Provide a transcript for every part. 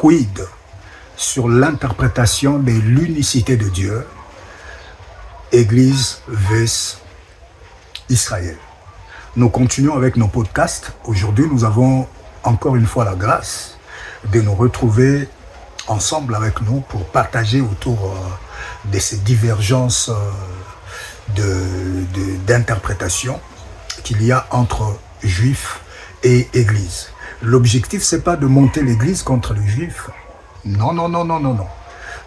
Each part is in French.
quid sur l'interprétation de l'unicité de Dieu, Église vs Israël. Nous continuons avec nos podcasts. Aujourd'hui, nous avons encore une fois la grâce de nous retrouver ensemble avec nous pour partager autour de ces divergences d'interprétation qu'il y a entre juifs et église. L'objectif, c'est pas de monter l'église contre les juifs. Non.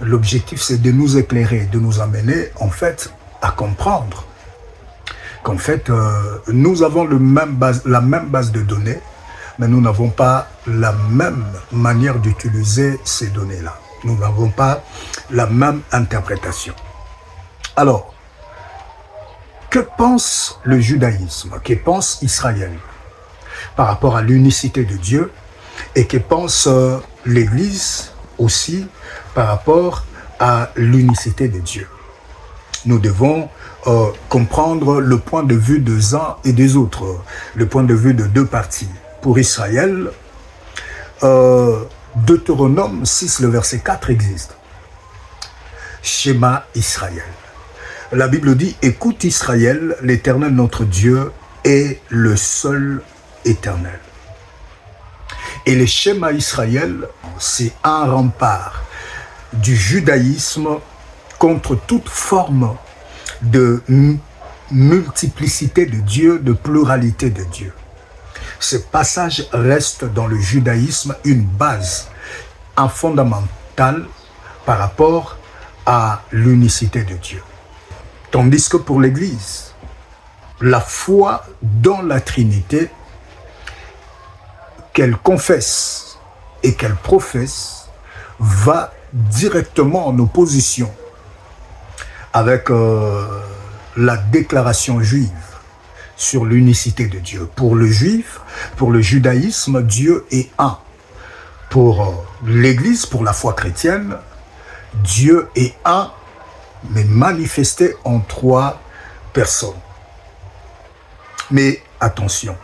L'objectif, c'est de nous éclairer, de nous amener, en fait, à comprendre qu'en fait, nous avons la même base de données, mais nous n'avons pas la même manière d'utiliser ces données-là. Nous n'avons pas la même interprétation. Alors, que pense le judaïsme? Que pense Israël par rapport à l'unicité de Dieu? Et que pense l'Église aussi par rapport à l'unicité de Dieu? Nous devons comprendre le point de vue des uns et des autres, le point de vue de deux parties. Pour Israël, Deutéronome 6, le verset 4 existe. Shema Israël. La Bible dit, écoute Israël, l'Éternel notre Dieu est le seul éternel. Et le Shema Israël, c'est un rempart du judaïsme contre toute forme de multiplicité de Dieu, de pluralité de Dieu. Ce passage reste dans le judaïsme une base, un fondamental par rapport à l'unicité de Dieu. Tandis que pour l'Église, la foi dans la Trinité qu'elle confesse et qu'elle professe va directement en opposition avec la déclaration juive sur l'unicité de Dieu. Pour le juif, pour le judaïsme, Dieu est un. Pour l'Église, pour la foi chrétienne, Dieu est un, mais manifesté en trois personnes. Mais attention,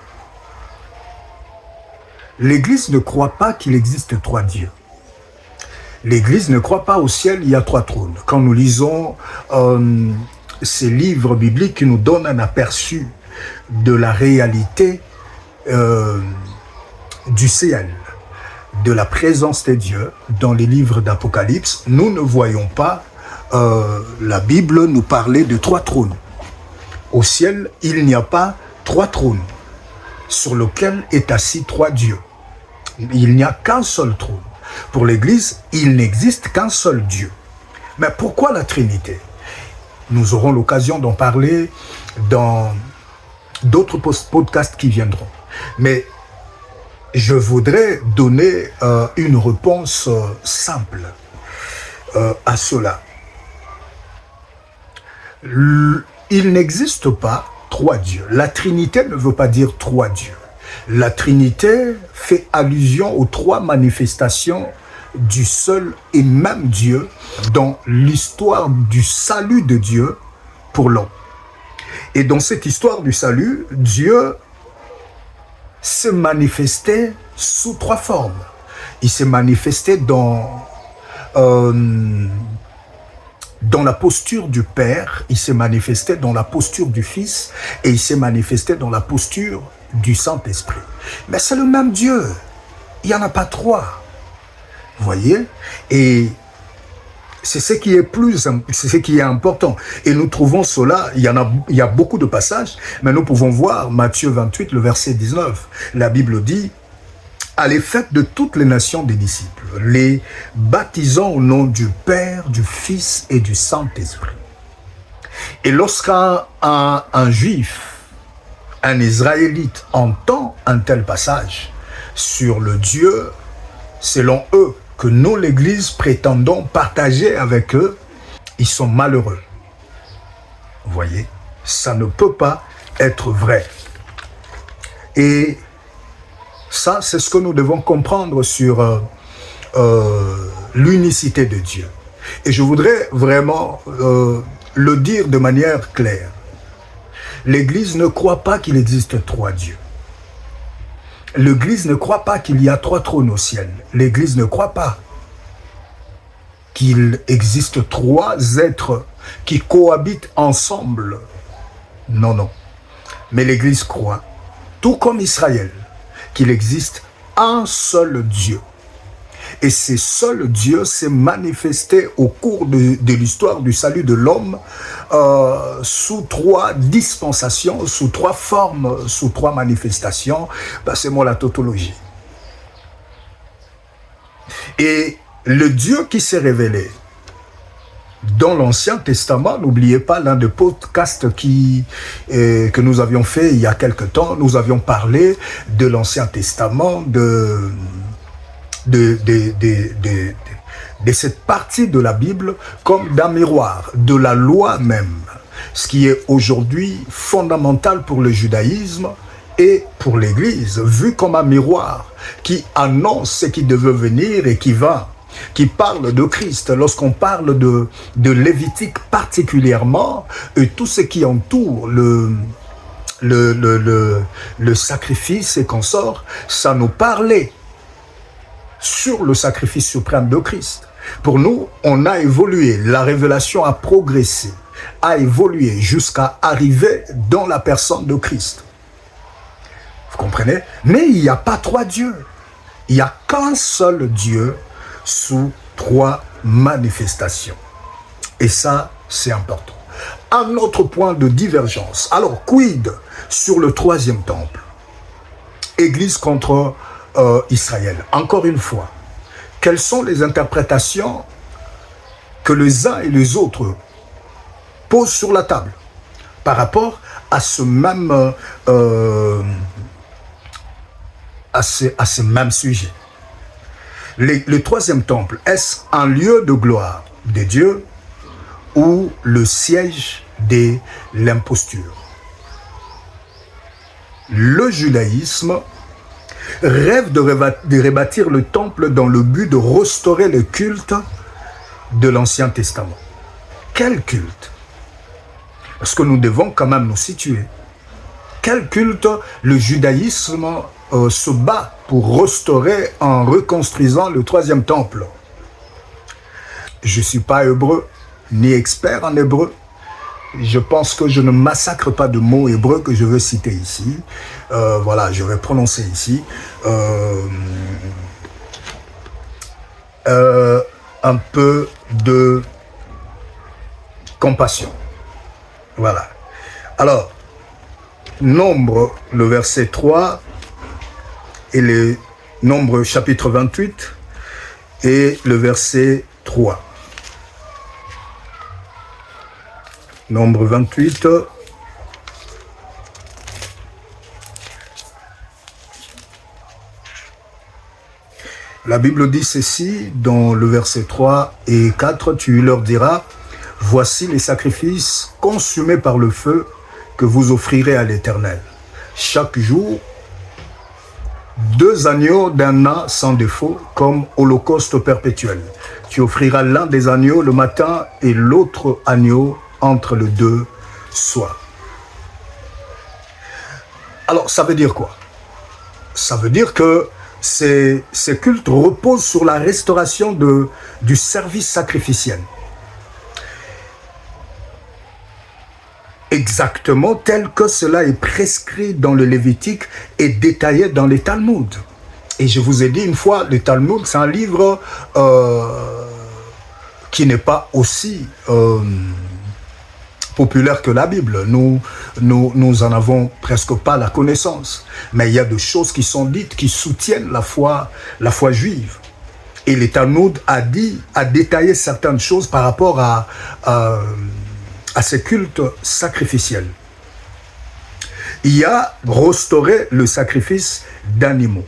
l'Église ne croit pas qu'il existe trois dieux. L'Église ne croit pas au ciel, il y a trois trônes. Quand nous lisons ces livres bibliques qui nous donnent un aperçu de la réalité du ciel, de la présence de Dieu dans les livres d'Apocalypse, nous ne voyons pas la Bible nous parler de trois trônes. Au ciel, il n'y a pas trois trônes sur lesquels est assis trois dieux. Il n'y a qu'un seul trône. Pour l'Église, il n'existe qu'un seul Dieu. Mais pourquoi la Trinité? Nous aurons l'occasion d'en parler dans d'autres podcasts qui viendront. Mais je voudrais donner une réponse simple à cela. Il n'existe pas trois dieux. La Trinité ne veut pas dire trois dieux. La Trinité fait allusion aux trois manifestations du seul et même Dieu dans l'histoire du salut de Dieu pour l'homme. Et dans cette histoire du salut, Dieu s'est manifesté sous trois formes. Il s'est manifesté dans la posture du Père, il s'est manifesté dans la posture du Fils et il s'est manifesté dans la posture du Saint-Esprit. Mais c'est le même Dieu. Il n'y en a pas trois. Vous voyez? Et c'est ce qui est important. Et nous trouvons cela, il y a beaucoup de passages, mais nous pouvons voir Matthieu 28, le verset 19. La Bible dit, allez, faites de toutes les nations des disciples, les baptisant au nom du Père, du Fils et du Saint-Esprit. Et lorsqu'un juif, un Israélite entend un tel passage sur le Dieu, selon eux, que nous, l'Église, prétendons partager avec eux, ils sont malheureux. Vous voyez, ça ne peut pas être vrai. Et ça, c'est ce que nous devons comprendre sur l'unicité de Dieu. Et je voudrais vraiment le dire de manière claire. L'Église ne croit pas qu'il existe trois dieux. L'Église ne croit pas qu'il y a 3 trônes au ciel. L'Église ne croit pas qu'il existe 3 êtres qui cohabitent ensemble. Non, non. Mais l'Église croit, tout comme Israël, qu'il existe un seul Dieu. Et ce seul Dieu s'est manifesté au cours de l'histoire du salut de l'homme sous 3 dispensations, sous 3 formes, sous 3 manifestations. C'est moi la tautologie. Et le Dieu qui s'est révélé dans l'Ancien Testament, n'oubliez pas l'un des podcasts que nous avions fait il y a quelque temps, nous avions parlé de l'Ancien Testament, de cette partie de la Bible comme d'un miroir, de la loi même, ce qui est aujourd'hui fondamental pour le judaïsme et pour l'Église, vu comme un miroir qui annonce ce qui devait venir et qui va, qui parle de Christ. Lorsqu'on parle de Lévitique particulièrement, et tout ce qui entoure le sacrifice et consorts, ça nous parlait sur le sacrifice suprême de Christ. Pour nous, on a évolué, la révélation a progressé, a évolué jusqu'à arriver dans la personne de Christ. Vous comprenez? Mais il n'y a pas 3 dieux. Il n'y a qu'un seul Dieu sous 3 manifestations. Et ça, c'est important. Un autre point de divergence. Alors, quid sur le 3e temple? Église contre Israël. Encore une fois, quelles sont les interprétations que les uns et les autres posent sur la table par rapport à ce même, à ce même sujet? Le 3e temple, est-ce un lieu de gloire de Dieu ou le siège de l'imposture? Le judaïsme rêve de rebâtir le temple dans le but de restaurer le culte de l'Ancien Testament. Quel culte? Parce que nous devons quand même nous situer. Quel culte le judaïsme se bat pour restaurer en reconstruisant le 3e temple? Je ne suis pas hébreu, ni expert en hébreu. Je pense que je ne massacre pas de mots hébreux que je veux citer ici. Voilà, je vais prononcer ici. Un peu de compassion. Voilà. Alors, Nombre, le verset 3, et le Nombre chapitre 28, et le verset 3. Nombre 28. La Bible dit ceci dans le verset 3 et 4, tu leur diras, voici les sacrifices consumés par le feu que vous offrirez à l'Éternel. Chaque jour, 2 agneaux d'un an sans défaut, comme holocauste perpétuel. Tu offriras l'un des agneaux le matin et l'autre agneau entre les 2 soirs. Alors, ça veut dire quoi? Ça veut dire que ces cultes reposent sur la restauration du service sacrificiel. Exactement tel que cela est prescrit dans le Lévitique et détaillé dans les Talmuds. Et je vous ai dit une fois, le Talmud, c'est un livre qui n'est pas aussi populaire que la Bible. Nous en avons presque pas la connaissance. Mais il y a des choses qui sont dites qui soutiennent la foi juive. Et le Talmud a détaillé certaines choses par rapport à ces cultes sacrificiels. Il y a restauré le sacrifice d'animaux.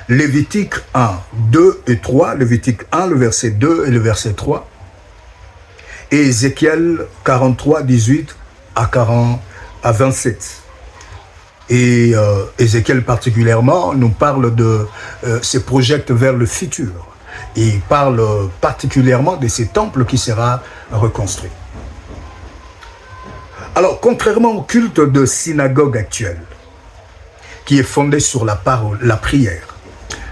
Lévitique 1, 2 et 3, Lévitique 1, le verset 2 et le verset 3, et Ézéchiel 43, 18 à 27. Et Ézéchiel particulièrement nous parle de se projette vers le futur. Et il parle particulièrement de ce temple qui sera reconstruit. Alors, contrairement au culte de synagogue actuel, qui est fondé sur la parole, la prière.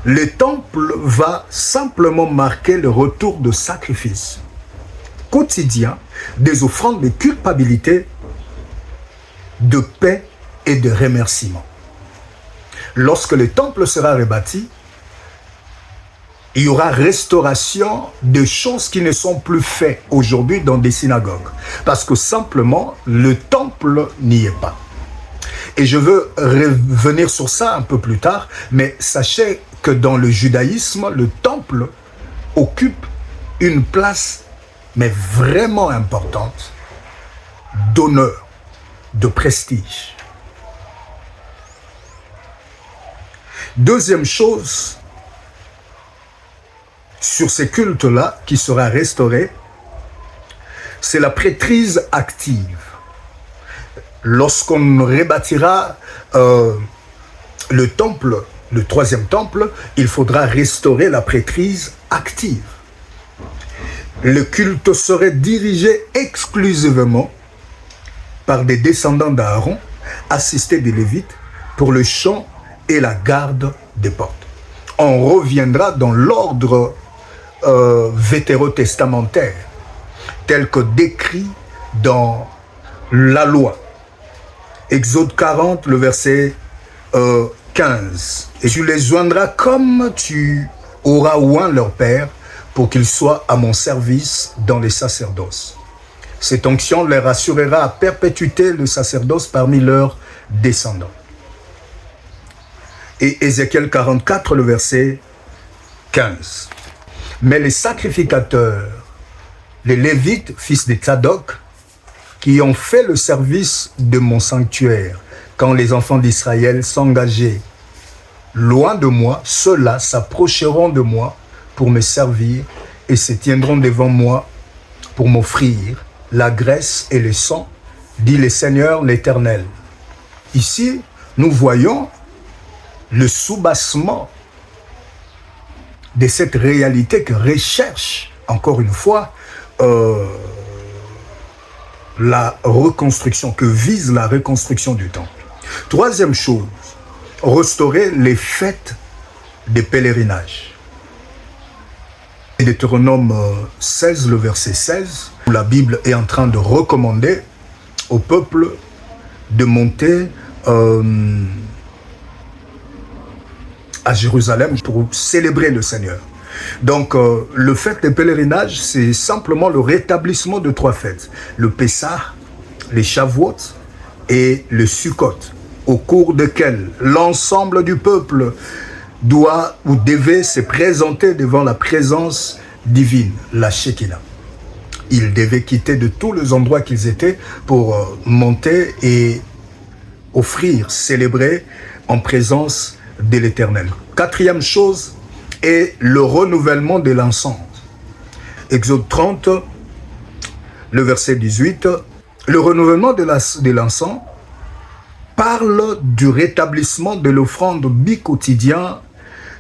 Le temple va simplement marquer le retour de sacrifice quotidien, des offrandes de culpabilité, de paix et de remerciement. Lorsque le temple sera rebâti, il y aura restauration de choses qui ne sont plus faites aujourd'hui dans des synagogues. Parce que simplement, le temple n'y est pas. Et je veux revenir sur ça un peu plus tard, mais sachez que dans le judaïsme, le temple occupe une place, mais vraiment importante, d'honneur, de prestige. Deuxième chose, sur ces cultes-là qui sera restauré, c'est la prêtrise active. Lorsqu'on rebâtira le temple, le troisième temple, il faudra restaurer la prêtrise active. Le culte serait dirigé exclusivement par des descendants d'Aaron, assistés des Lévites, pour le chant et la garde des portes. On reviendra dans l'ordre vétérotestamentaire, tel que décrit dans la loi. Exode 40, le verset 15. Et tu les joindras comme tu auras oint leur père, pour qu'ils soient à mon service dans les sacerdoces. Cette onction leur assurera à perpétuité le sacerdoce parmi leurs descendants. Et Ézéchiel 44, le verset 15. Mais les sacrificateurs, les Lévites, fils de Tsadok, qui ont fait le service de mon sanctuaire, quand les enfants d'Israël s'engageaient loin de moi, ceux-là s'approcheront de moi pour me servir et se tiendront devant moi pour m'offrir la graisse et le sang, dit le Seigneur l'Éternel. Ici, nous voyons le soubassement de cette réalité que recherche, encore une fois, la reconstruction, que vise la reconstruction du temple. Troisième chose, restaurer les fêtes des pèlerinages. Deutéronome 16, le verset 16, où la Bible est en train de recommander au peuple de monter à Jérusalem pour célébrer le Seigneur. Donc, le fête des pèlerinages, c'est simplement le rétablissement de trois fêtes. Le Pessah, les Shavuot et le Sukkot, au cours desquels l'ensemble du peuple doit ou devait se présenter devant la présence divine, la Shekinah. Ils devaient quitter de tous les endroits qu'ils étaient pour monter et offrir, célébrer en présence de l'Éternel. Quatrième chose est le renouvellement de l'encens. Exode 30, le verset 18, le renouvellement de l'encens parle du rétablissement de l'offrande bi-quotidien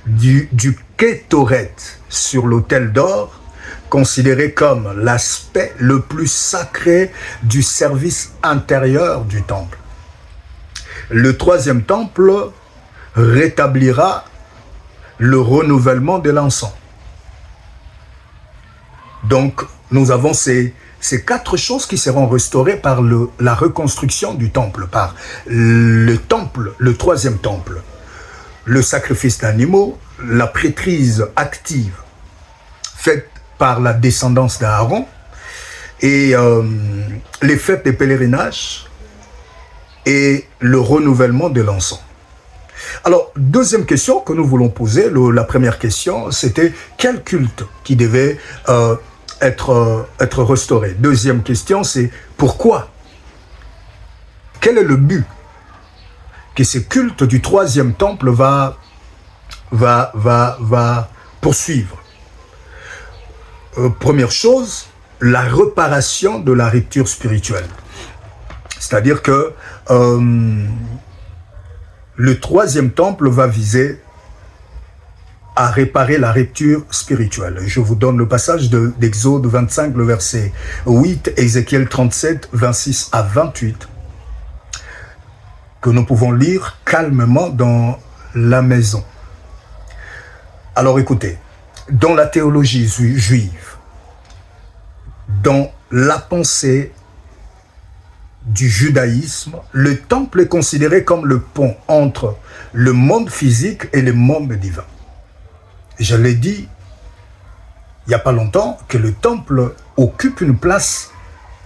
du Kétoret sur l'autel d'or, considéré comme l'aspect le plus sacré du service intérieur du temple. Le troisième temple rétablira le renouvellement de l'encens. Donc, nous avons ces quatre choses qui seront restaurées par la reconstruction du temple, par le temple, le troisième temple. Le sacrifice d'animaux, la prêtrise active faite par la descendance d'Aaron et les fêtes des pèlerinages et le renouvellement de l'encens. Alors, deuxième question que nous voulons poser, la première question, c'était quel culte qui devait être restauré. Deuxième question, c'est pourquoi? Quel est le but que ce culte du troisième temple va poursuivre? Première chose, la réparation de la rupture spirituelle. C'est-à-dire que le troisième temple va viser à réparer la rupture spirituelle. Je vous donne le passage d'Exode 25, le verset 8, Ézéchiel 37, 26 à 28. que nous pouvons lire calmement dans la maison. Alors écoutez, dans la théologie juive, dans la pensée du judaïsme, le temple est considéré comme le pont entre le monde physique et le monde divin. Je l'ai dit il n'y a pas longtemps que le temple occupe une place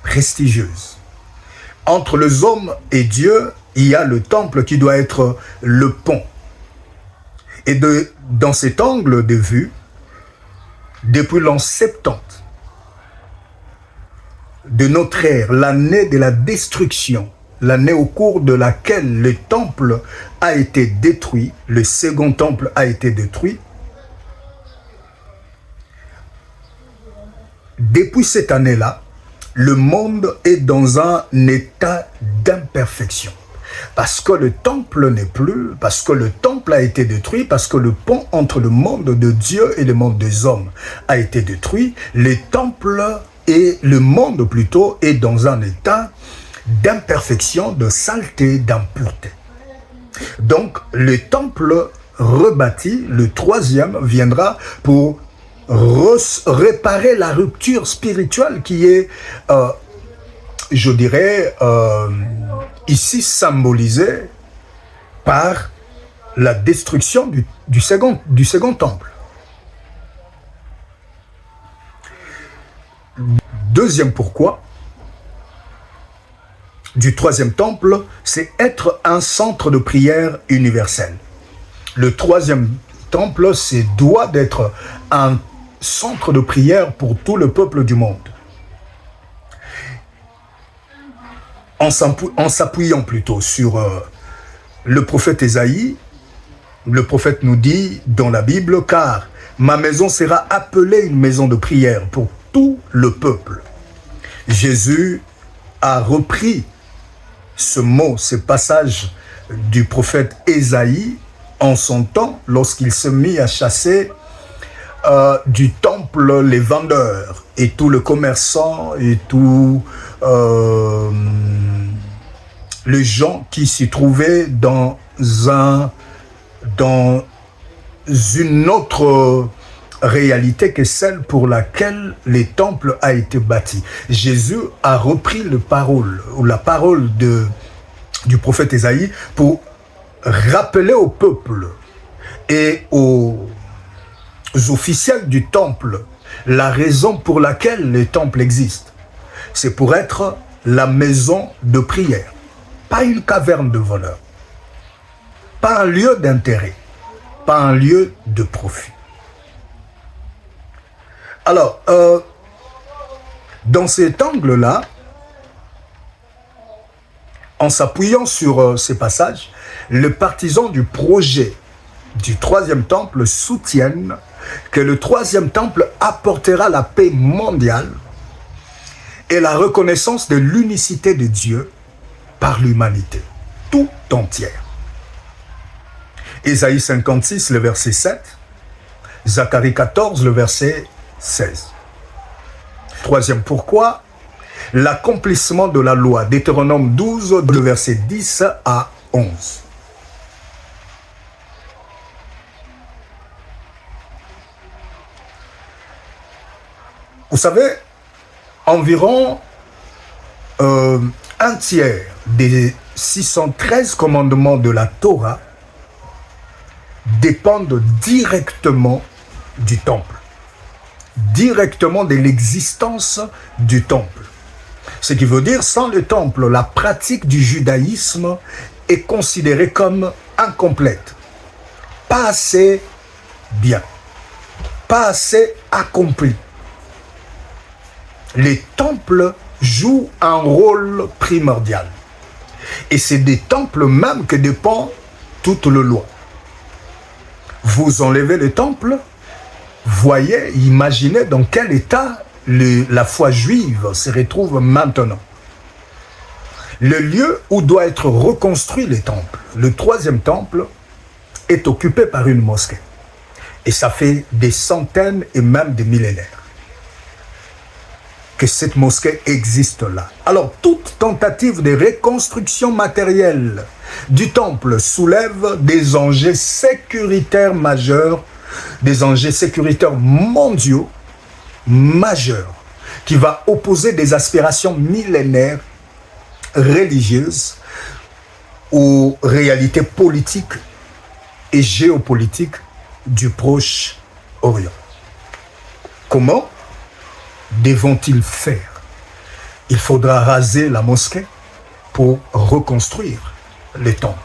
prestigieuse. Entre les hommes et Dieu, il y a le temple qui doit être le pont. Et dans cet angle de vue, depuis l'an 70 de notre ère, l'année de la destruction, l'année au cours de laquelle le temple a été détruit, le second temple a été détruit, depuis cette année-là, le monde est dans un état d'imperfection. Parce que le temple n'est plus, parce que le temple a été détruit, parce que le pont entre le monde de Dieu et le monde des hommes a été détruit, le temple et le monde plutôt est dans un état d'imperfection, de saleté, d'impureté. Donc le temple rebâti, le troisième, viendra pour réparer la rupture spirituelle qui est, je dirais, ici symbolisée par la destruction du second temple. Deuxième pourquoi du troisième temple, c'est être un centre de prière universel. Le troisième temple, c'est doit d'être un centre de prière pour tout le peuple du monde. En s'appuyant plutôt sur le prophète Ésaïe, le prophète nous dit dans la Bible, car ma maison sera appelée une maison de prière pour tout le peuple. Jésus a repris ce mot, ce passage du prophète Ésaïe en son temps, lorsqu'il se mit à chasser du temple les vendeurs et tout le commerçant et tout les gens qui s'y trouvaient dans une autre réalité que celle pour laquelle les temples a été bâti. Jésus a repris la parole du prophète Ésaïe pour rappeler au peuple et aux officiels du temple la raison pour laquelle le temple existe. C'est pour être la maison de prière, pas une caverne de voleurs, pas un lieu d'intérêt, pas un lieu de profit. Alors, dans cet angle-là, en s'appuyant sur ces passages, les partisans du projet du troisième temple soutiennent que le troisième temple apportera la paix mondiale et la reconnaissance de l'unicité de Dieu par l'humanité tout entière. Ésaïe 56, le verset 7, Zacharie 14, le verset 16. Troisième pourquoi, l'accomplissement de la loi, Deutéronome 12, le verset 10 à 11. Vous savez, environ un tiers des 613 commandements de la Torah dépendent directement du temple, directement de l'existence du temple. Ce qui veut dire, sans le temple, la pratique du judaïsme est considérée comme incomplète, pas assez bien, pas assez accompli. Les temples jouent un rôle primordial. Et c'est des temples même que dépend toute la loi. Vous enlevez le temple, voyez, imaginez dans quel état la foi juive se retrouve maintenant. Le lieu où doit être reconstruit le temple, le troisième temple, est occupé par une mosquée. Et ça fait des centaines et même des millénaires. que cette mosquée existe là. Alors, toute tentative de reconstruction matérielle du temple soulève des enjeux sécuritaires majeurs, des enjeux sécuritaires mondiaux majeurs, qui va opposer des aspirations millénaires religieuses aux réalités politiques et géopolitiques du Proche-Orient. Comment devront-ils faire? Il faudra raser la mosquée pour reconstruire les temples.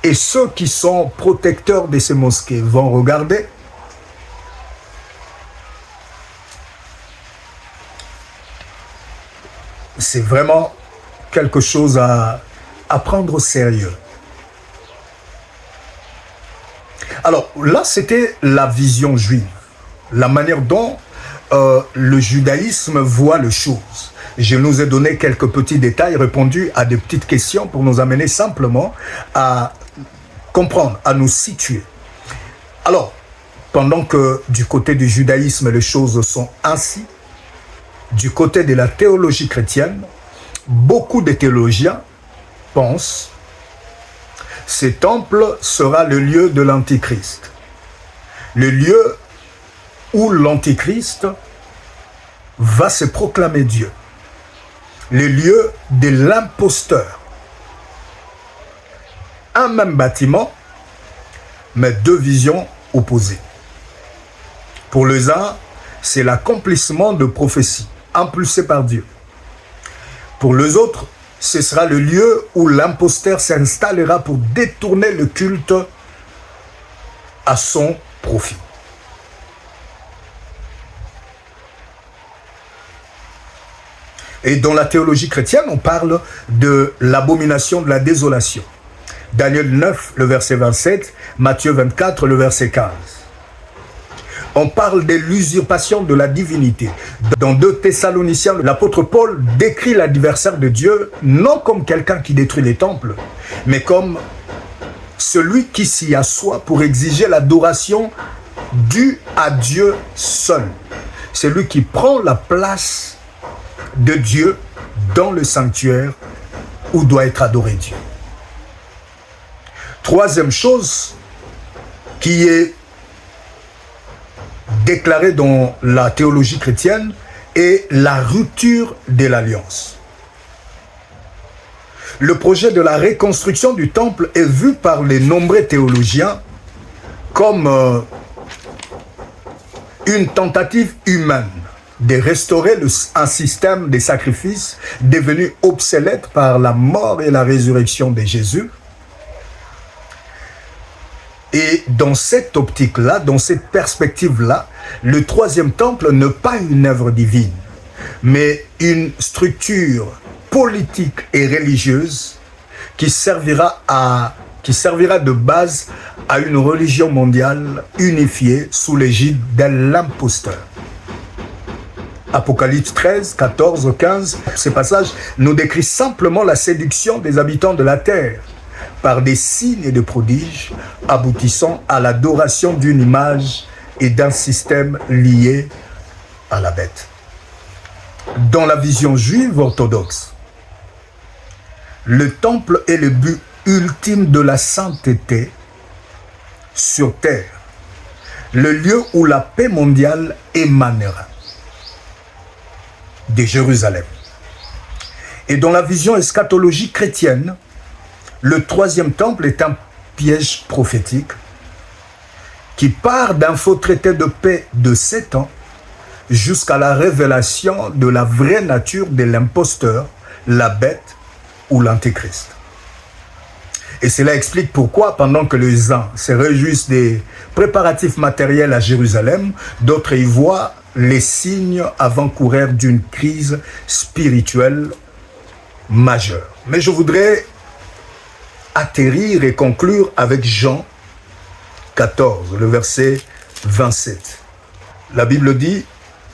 Et ceux qui sont protecteurs de ces mosquées vont regarder. C'est vraiment quelque chose à prendre au sérieux. Alors là, c'était la vision juive, la manière dont le judaïsme voit les choses. Je nous ai donné quelques petits détails, répondu à des petites questions pour nous amener simplement à comprendre, à nous situer. Alors, pendant que du côté du judaïsme, les choses sont ainsi, du côté de la théologie chrétienne, beaucoup de théologiens pensent que ce temple sera le lieu de l'Antichrist. Le lieu où l'Antichrist va se proclamer Dieu. Le lieu de l'imposteur. Un même bâtiment, mais deux visions opposées. Pour les uns, c'est l'accomplissement de prophéties impulsées par Dieu. Pour les autres, ce sera le lieu où l'imposteur s'installera pour détourner le culte à son profit. Et dans la théologie chrétienne, on parle de l'abomination de la désolation. Daniel 9, le verset 27, Matthieu 24, le verset 15. On parle de l'usurpation de la divinité. Dans 2 Thessaloniciens, l'apôtre Paul décrit l'adversaire de Dieu non comme quelqu'un qui détruit les temples, mais comme celui qui s'y assoit pour exiger l'adoration due à Dieu seul. Celui qui prend la place de Dieu dans le sanctuaire où doit être adoré Dieu. Troisième chose qui est déclarée dans la théologie chrétienne est la rupture de l'alliance. Le projet de la reconstruction du temple est vu par les nombreux théologiens comme une tentative humaine de restaurer un système de sacrifices devenu obsolète par la mort et la résurrection de Jésus. Et dans cette optique-là, dans cette perspective-là, le troisième temple n'est pas une œuvre divine, mais une structure politique et religieuse qui servira de base à une religion mondiale unifiée sous l'égide de l'imposteur. Apocalypse 13, 14, 15, ces passages nous décrivent simplement la séduction des habitants de la terre par des signes et des prodiges aboutissant à l'adoration d'une image et d'un système lié à la bête. Dans la vision juive orthodoxe, le temple est le but ultime de la sainteté sur terre, le lieu où la paix mondiale émanera de Jérusalem. Et dans la vision eschatologique chrétienne, le troisième temple est un piège prophétique qui part d'un faux traité de paix de 7 ans jusqu'à la révélation de la vraie nature de l'imposteur, la bête ou l'antéchrist. Et cela explique pourquoi, pendant que les uns se réjouissent des préparatifs matériels à Jérusalem, d'autres y voient les signes avant-coureurs d'une crise spirituelle majeure. Mais je voudrais atterrir et conclure avec Jean 14, le verset 27. La Bible dit,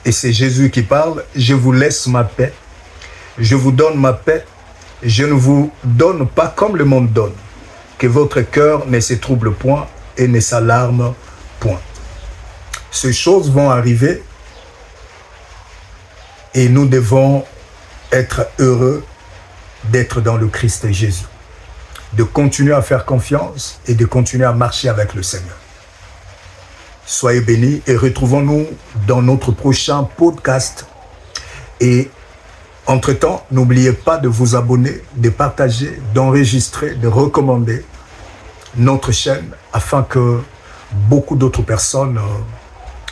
et c'est Jésus qui parle, « Je vous laisse ma paix, je vous donne ma paix, je ne vous donne pas comme le monde donne, que votre cœur ne se trouble point et ne s'alarme point. » Ces choses vont arriver Et nous devons être heureux d'être dans le Christ Jésus, de continuer à faire confiance et de continuer à marcher avec le Seigneur. Soyez bénis et retrouvons-nous dans notre prochain podcast. Et entre-temps, n'oubliez pas de vous abonner, de partager, d'enregistrer, de recommander notre chaîne afin que beaucoup d'autres personnes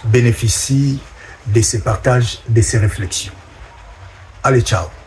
bénéficient de ces partages, de ces réflexions. Allez, ciao!